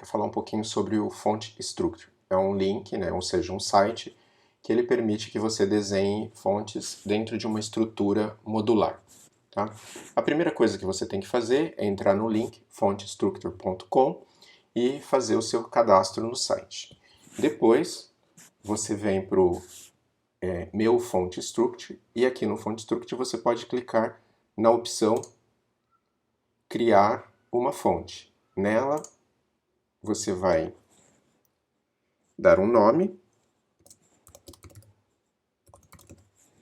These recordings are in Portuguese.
falar um pouquinho sobre o Font Structure. É um link, né, ou seja, um site que ele permite que você desenhe fontes dentro de uma estrutura modular. Tá? A primeira coisa que você tem que fazer é entrar no link fontstructure.com e fazer o seu cadastro no site. Depois, você vem para o Meu Font Structure e aqui no Font Structure você pode clicar na opção Criar uma fonte. Nela, você vai dar um nome,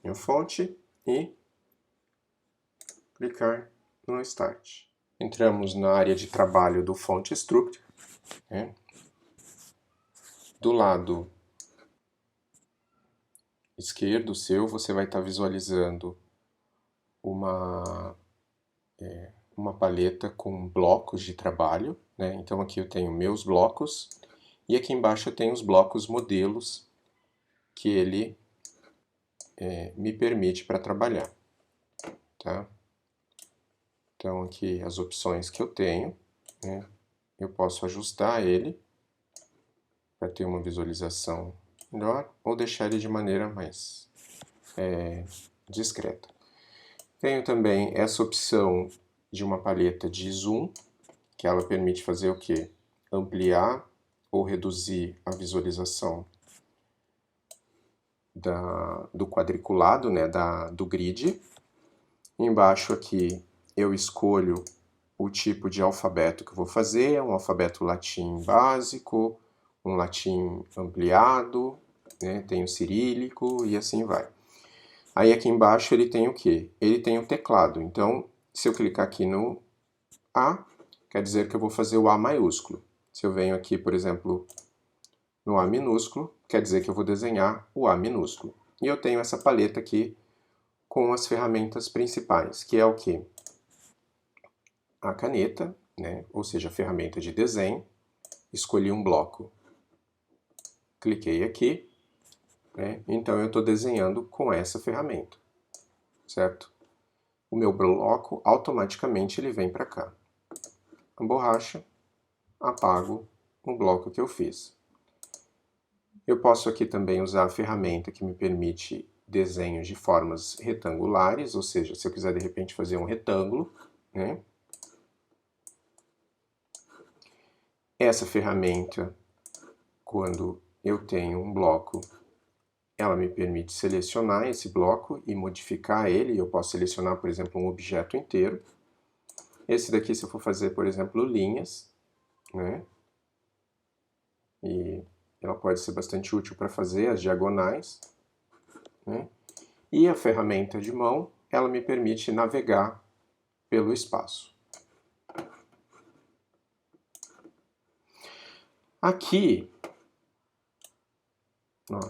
minha fonte, e clicar no Start. Entramos na área de trabalho do Font Structure. Né? Do lado esquerdo seu, você vai estar visualizando uma paleta com blocos de trabalho. Né? Então aqui eu tenho meus blocos, e aqui embaixo eu tenho os blocos modelos que ele me permite para trabalhar. Tá? Então aqui as opções que eu tenho, né? Eu posso ajustar ele para ter uma visualização melhor ou deixar ele de maneira mais discreta. Tenho também essa opção de uma paleta de zoom, que ela permite fazer o quê? Ampliar ou reduzir a visualização do quadriculado, né? Do grid. Embaixo aqui eu escolho o tipo de alfabeto que eu vou fazer, é um alfabeto latim básico, um latim ampliado, né? Tem o cirílico e assim vai. Aí aqui embaixo ele tem o quê? Ele tem o teclado, então se eu clicar aqui no A, quer dizer que eu vou fazer o A maiúsculo. Se eu venho aqui, por exemplo, no A minúsculo, quer dizer que eu vou desenhar o A minúsculo. E eu tenho essa paleta aqui com as ferramentas principais, que é o quê? A caneta, né? Ou seja, a ferramenta de desenho. Escolhi um bloco, cliquei aqui, né? Então eu estou desenhando com essa ferramenta, certo? O meu bloco automaticamente ele vem para cá. A borracha, apago o bloco que eu fiz. Eu posso aqui também usar a ferramenta que me permite desenhos de formas retangulares, ou seja, se eu quiser de repente fazer um retângulo, né? Essa ferramenta, quando eu tenho um bloco, ela me permite selecionar esse bloco e modificar ele. Eu posso selecionar, por exemplo, um objeto inteiro. Esse daqui, se eu for fazer, por exemplo, linhas, né? E ela pode ser bastante útil para fazer as diagonais, né? E a ferramenta de mão, ela me permite navegar pelo espaço. Aqui, ó,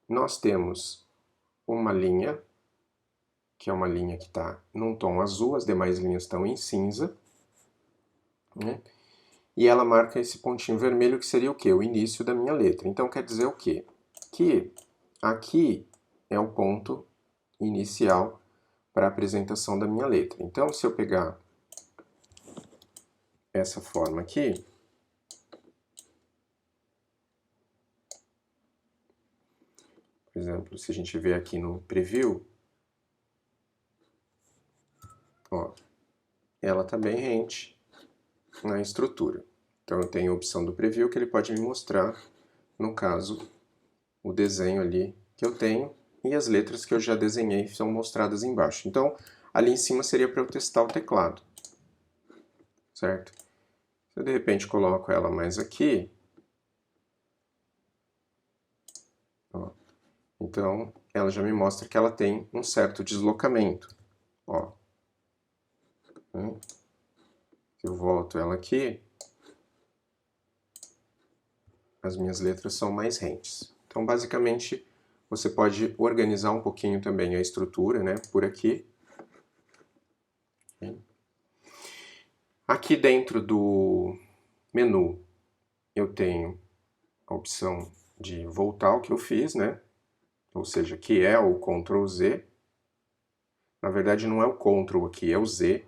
nós temos uma linha, que é uma linha que está num tom azul, as demais linhas estão em cinza, né? E ela marca esse pontinho vermelho que seria o quê? O início da minha letra. Então quer dizer o quê? Que aqui é o ponto inicial para a apresentação da minha letra. Então se eu pegar essa forma aqui, por exemplo, se a gente ver aqui no preview, ó, ela está bem rente na estrutura. Então eu tenho a opção do preview que ele pode me mostrar, no caso, o desenho ali que eu tenho e as letras que eu já desenhei são mostradas embaixo. Então ali em cima seria para eu testar o teclado, certo? Se eu de repente coloco ela mais aqui, ó, então ela já me mostra que ela tem um certo deslocamento. Ó, eu volto ela aqui, as minhas letras são mais rentes. Então basicamente você pode organizar um pouquinho também a estrutura, né, por aqui. Aqui dentro do menu eu tenho a opção de voltar ao que eu fiz, né? Ou seja, que é o Ctrl Z. Na verdade não é o Ctrl aqui, é o Z,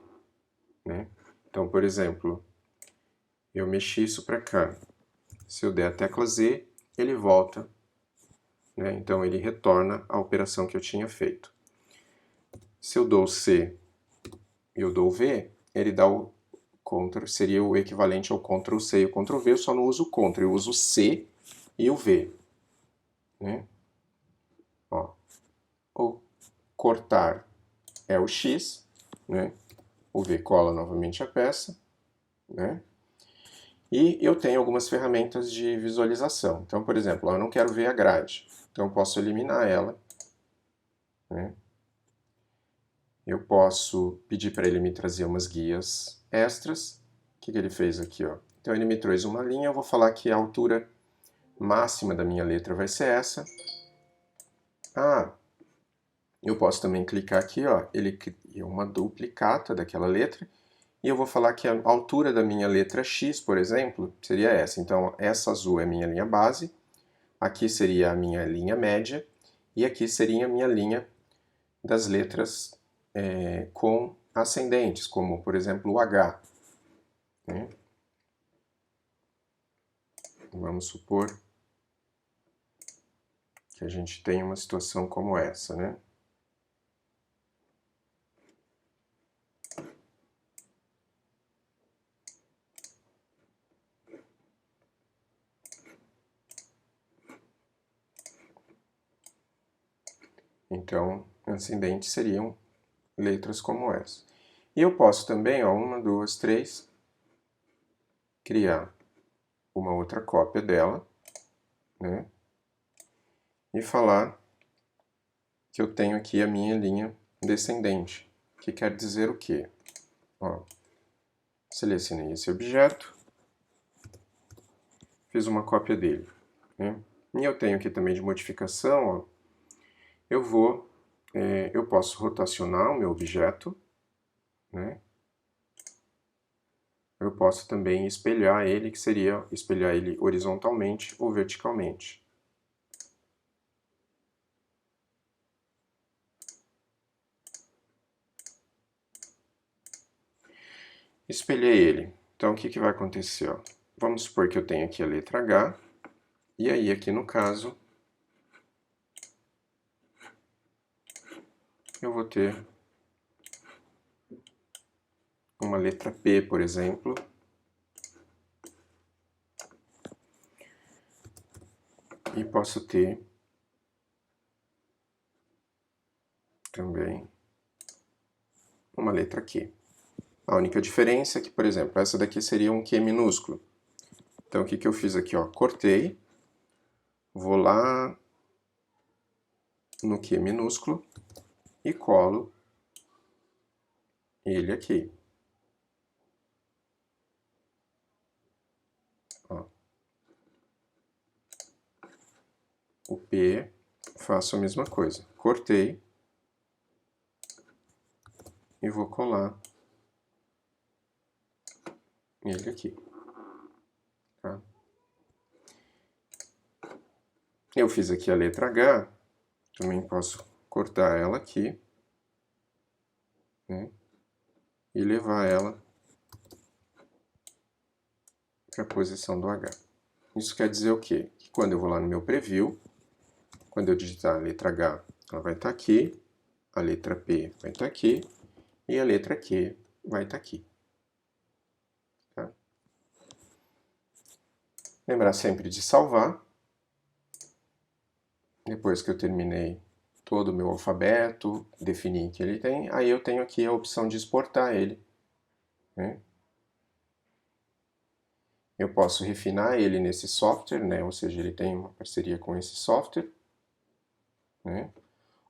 né? Então, por exemplo, eu mexi isso para cá. Se eu der a tecla Z, ele volta, né? Então ele retorna a operação que eu tinha feito. Se eu dou C e eu dou V, ele dá o Ctrl, seria o equivalente ao Ctrl C e o Ctrl V, eu só não uso o Ctrl, eu uso o C e o V, né? Ó, o cortar é o X, né? O V cola novamente a peça, né? E eu tenho algumas ferramentas de visualização. Então, por exemplo, eu não quero ver a grade, então eu posso eliminar ela, né? Eu posso pedir para ele me trazer umas guias extras. O que ele fez aqui, ó? Então ele me trouxe uma linha, eu vou falar que a altura máxima da minha letra vai ser essa. Ah, eu posso também clicar aqui, ó, ele cria uma duplicata daquela letra, e eu vou falar que a altura da minha letra X, por exemplo, seria essa. Então, essa azul é a minha linha base, aqui seria a minha linha média, e aqui seria a minha linha das letras com ascendentes, como, por exemplo, o H. Né? Vamos supor que a gente tem uma situação como essa, né? Então, ascendentes seriam letras como essa. E eu posso também, ó, 1, 2, 3, criar uma outra cópia dela, né? E falar que eu tenho aqui a minha linha descendente, que quer dizer o quê? Ó, selecionei esse objeto, fiz uma cópia dele, né? E eu tenho aqui também de modificação, ó, eu posso rotacionar o meu objeto, né? Eu posso também espelhar ele, que seria espelhar ele horizontalmente ou verticalmente. Espelhei ele. Então, o que vai acontecer? Ó? Vamos supor que eu tenho aqui a letra H, e aí aqui no caso, eu vou ter uma letra P, por exemplo. E posso ter também uma letra Q. A única diferença é que, por exemplo, essa daqui seria um Q minúsculo. Então, o que eu fiz aqui? Ó? Cortei, vou lá no Q minúsculo e colo ele aqui. Ó. O P, faço a mesma coisa. Cortei e vou colar ele aqui. Tá? Eu fiz aqui a letra H, também posso cortar ela aqui, né? E levar ela para a posição do H. Isso quer dizer o quê? Que quando eu vou lá no meu preview, quando eu digitar a letra H, ela vai estar aqui, a letra P vai estar aqui, e a letra Q vai estar aqui. Tá? Lembrar sempre de salvar. Depois que eu terminei todo o meu alfabeto, defini que ele tem, aí eu tenho aqui a opção de exportar ele. Né? Eu posso refinar ele nesse software, né? Ou seja, ele tem uma parceria com esse software. Né?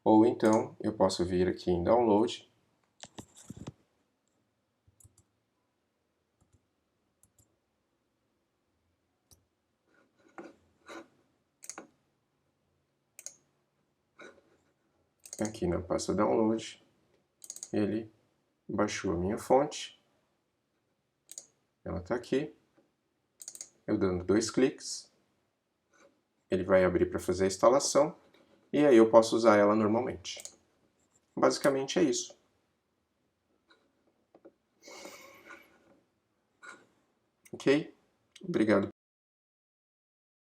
Ou então eu posso vir aqui em Download. Aqui na pasta Download, ele baixou a minha fonte. Ela está aqui. Eu dando 2 cliques, ele vai abrir para fazer a instalação. E aí eu posso usar ela normalmente. Basicamente é isso. Ok? Obrigado.